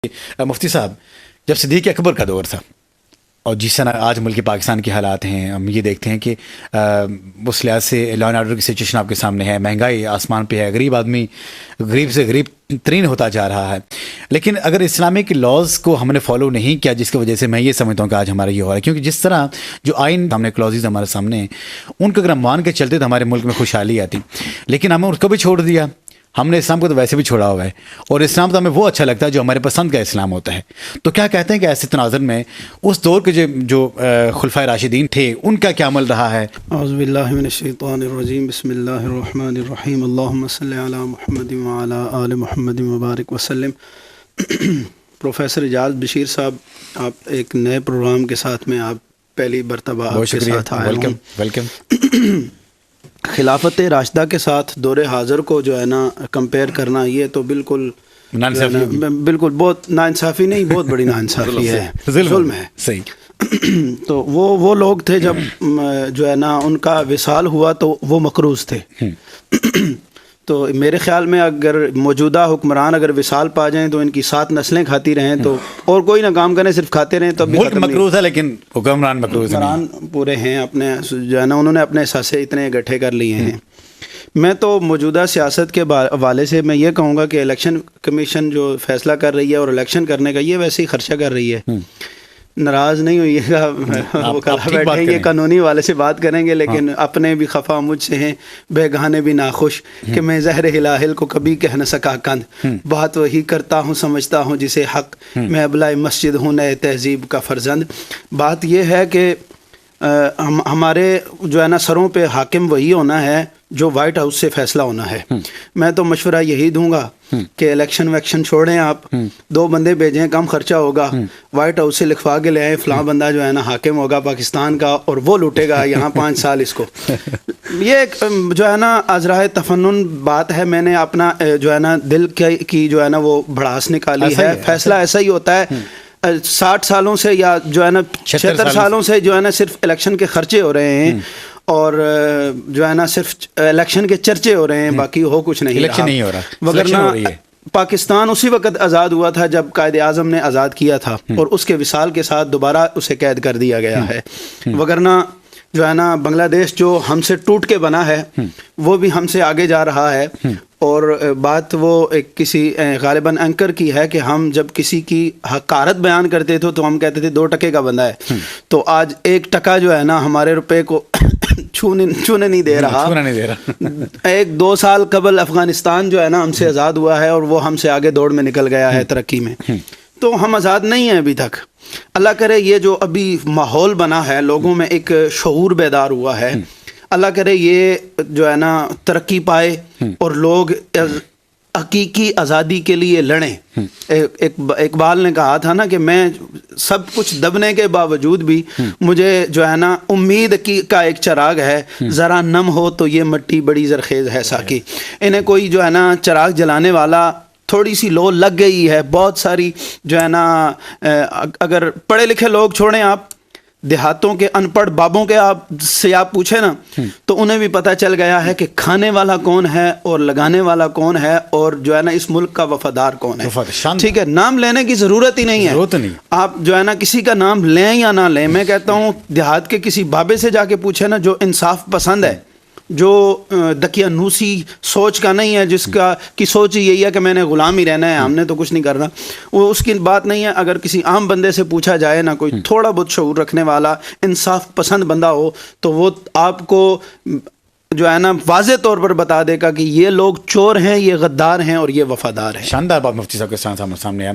مفتی صاحب، جب صدیق اکبر کا دور تھا اور جس طرح آج ملک پاکستان کے حالات ہیں، ہم یہ دیکھتے ہیں کہ اس لحاظ سے لا اینڈ آرڈر کی سچویشن آپ کے سامنے ہے، مہنگائی آسمان پہ ہے، غریب آدمی غریب سے غریب ترین ہوتا جا رہا ہے. لیکن اگر اسلامک لاز کو ہم نے فالو نہیں کیا، جس کی وجہ سے میں یہ سمجھتا ہوں کہ آج ہمارا یہ ہو رہا ہے، کیونکہ جس طرح جو آئین سامنے کلوزز ہمارے سامنے ہیں، ان کو اگر ہم مان کے چلتے تو ہمارے ملک میں خوشحالی آتی، لیکن ہمیں اس کو بھی چھوڑ دیا. ہم نے اسلام کو تو ویسے بھی چھوڑا ہوا ہے، اور اسلام تو ہمیں وہ اچھا لگتا ہے جو ہمارے پسند کا اسلام ہوتا ہے. تو کیا کہتے ہیں کہ ایسے تناظر میں اس دور کے جو خلفائے راشدین تھے، ان کا کیا عمل رہا ہے؟ اعوذ باللہ من الشیطان الرجیم، بسم اللہ الرحمن الرحیم، اللہم صلی علی محمد وعلی آل محمد وبارک وسلم. پروفیسر اعجاز بشیر صاحب، آپ ایک نئے پروگرام کے ساتھ میں آپ پہلی مرتبہ آپ کے ساتھ آئے ہوں. ویلکم. خلافت راشدہ کے ساتھ دور حاضر کو جو ہے نا کمپیئر کرنا، یہ تو بالکل بالکل بہت ناانصافی نہیں، بہت بڑی ناانصافی ہے، ظلم ہے. صحیح. تو وہ لوگ تھے جب جو ہے نا ان کا وصال ہوا تو وہ مقروض تھے. تو میرے خیال میں اگر موجودہ حکمران اگر وصال پا جائیں تو ان کی 7 نسلیں کھاتی رہیں تو اور کوئی نہ کام کریں، صرف کھاتے رہیں تو ملک مقروض ہے لیکن حکمران مقروض نہیں. حکمران پورے ہیں اپنے جو ہے نا، انہوں نے اپنے اثاثے اتنے اکٹھے کر لیے ہیں. میں تو موجودہ سیاست کے حوالے سے میں یہ کہوں گا کہ الیکشن کمیشن جو فیصلہ کر رہی ہے اور الیکشن کرنے کا یہ ویسے ہی خرچہ کر رہی ہے. ناراض نہیں ہوئیے گا، وہ کل بیٹھیں گے قانونی والے سے بات کریں گے، لیکن اپنے بھی خفا مجھ سے ہیں، بیگانے بھی ناخوش کہ میں زہر ہلاہل کو کبھی کہہ نہ سکا کند، بات وہی کرتا ہوں سمجھتا ہوں جسے حق، میں ابلائے مسجد ہوں نئے تہذیب کا فرزند. بات یہ ہے کہ ہمارے جو ہے نا سروں پہ حاکم وہی ہونا ہے جو وائٹ ہاؤس سے فیصلہ ہونا ہے. میں تو مشورہ یہی دوں گا کہ الیکشن ویکشن چھوڑیں، آپ 2 بندے بھیجیں، کم خرچہ ہوگا، وائٹ ہاؤس سے لکھوا کے لے آئیں فلاں بندہ جو ہے نا حاکم ہوگا پاکستان کا اور وہ لوٹے گا یہاں 5 سال اس کو. یہ ایک جو ہے نا ازرائے تفنن بات ہے، میں نے اپنا جو ہے نا دل کی جو ہے نا وہ بھڑاس نکالی ہے. فیصلہ ایسا ہی ہوتا ہے. 60 سالوں سے یا جو ہے نا 76 سالوں سے جو ہے نا صرف الیکشن کے خرچے ہو رہے ہیں اور جو ہے نا صرف الیکشن کے چرچے ہو رہے ہیں، باقی ہو کچھ نہیں الیکشن نہیں ہو رہا. وگرنہ پاکستان اسی وقت آزاد ہوا تھا جب قائد اعظم نے آزاد کیا تھا، اور اس کے وصال کے ساتھ دوبارہ اسے قید کر دیا گیا ہے. وگرنہ جو ہے نا بنگلہ دیش جو ہم سے ٹوٹ کے بنا ہے وہ بھی ہم سے آگے جا رہا ہے. اور بات وہ ایک کسی غالباً اینکر کی ہے کہ ہم جب کسی کی حقارت بیان کرتے تھے تو ہم کہتے تھے 2 ٹکے کا بندہ ہے، تو آج 1 ٹکا جو ہے نا ہمارے روپے کو چھونے نہیں دے رہا. 1-2 سال قبل افغانستان جو ہے نا ہم سے آزاد ہوا ہے اور وہ ہم سے آگے دوڑ میں نکل گیا ہے ترقی میں. تو ہم آزاد نہیں ہیں ابھی تک. اللہ کرے یہ جو ابھی ماحول بنا ہے، لوگوں میں ایک شعور بیدار ہوا ہے، اللہ کرے یہ جو ہے نا ترقی پائے اور لوگ حقیقی آزادی کے لیے لڑیں. اقبال نے کہا تھا نا کہ میں سب کچھ دبنے کے باوجود بھی مجھے جو ہے نا امید کا ایک چراغ ہے، ذرا نم ہو تو یہ مٹی بڑی زرخیز ہے ساکی. انہیں کوئی جو ہے نا چراغ جلانے والا، تھوڑی سی لو لگ گئی ہے. بہت ساری جو ہے نا اگر پڑھے لکھے لوگ چھوڑیں، آپ دیہاتوں کے ان پڑھ بابوں کے سے آپ پوچھیں نا تو انہیں بھی پتہ چل گیا ہے کہ کھانے والا کون ہے اور لگانے والا کون ہے اور جو ہے نا اس ملک کا وفادار کون ہے. ٹھیک ہے، نام لینے کی ضرورت ہی نہیں ہے. آپ جو ہے نا کسی کا نام لیں یا نہ لیں، میں کہتا ہوں دیہات کے کسی بابے سے جا کے پوچھیں نا جو انصاف پسند ہے، جو دقیانوسی سوچ کا نہیں ہے، جس کا کی سوچ یہی ہے کہ میں نے غلام ہی رہنا ہے، ہم نے تو کچھ نہیں کرنا، وہ اس کی بات نہیں ہے. اگر کسی عام بندے سے پوچھا جائے نا، کوئی تھوڑا بہت شعور رکھنے والا انصاف پسند بندہ ہو، تو وہ آپ کو جو ہے نا واضح طور پر بتا دے گا کہ یہ لوگ چور ہیں، یہ غدار ہیں اور یہ وفادار ہیں. شاندار بات مفتی صاحب کے سامنے ہے.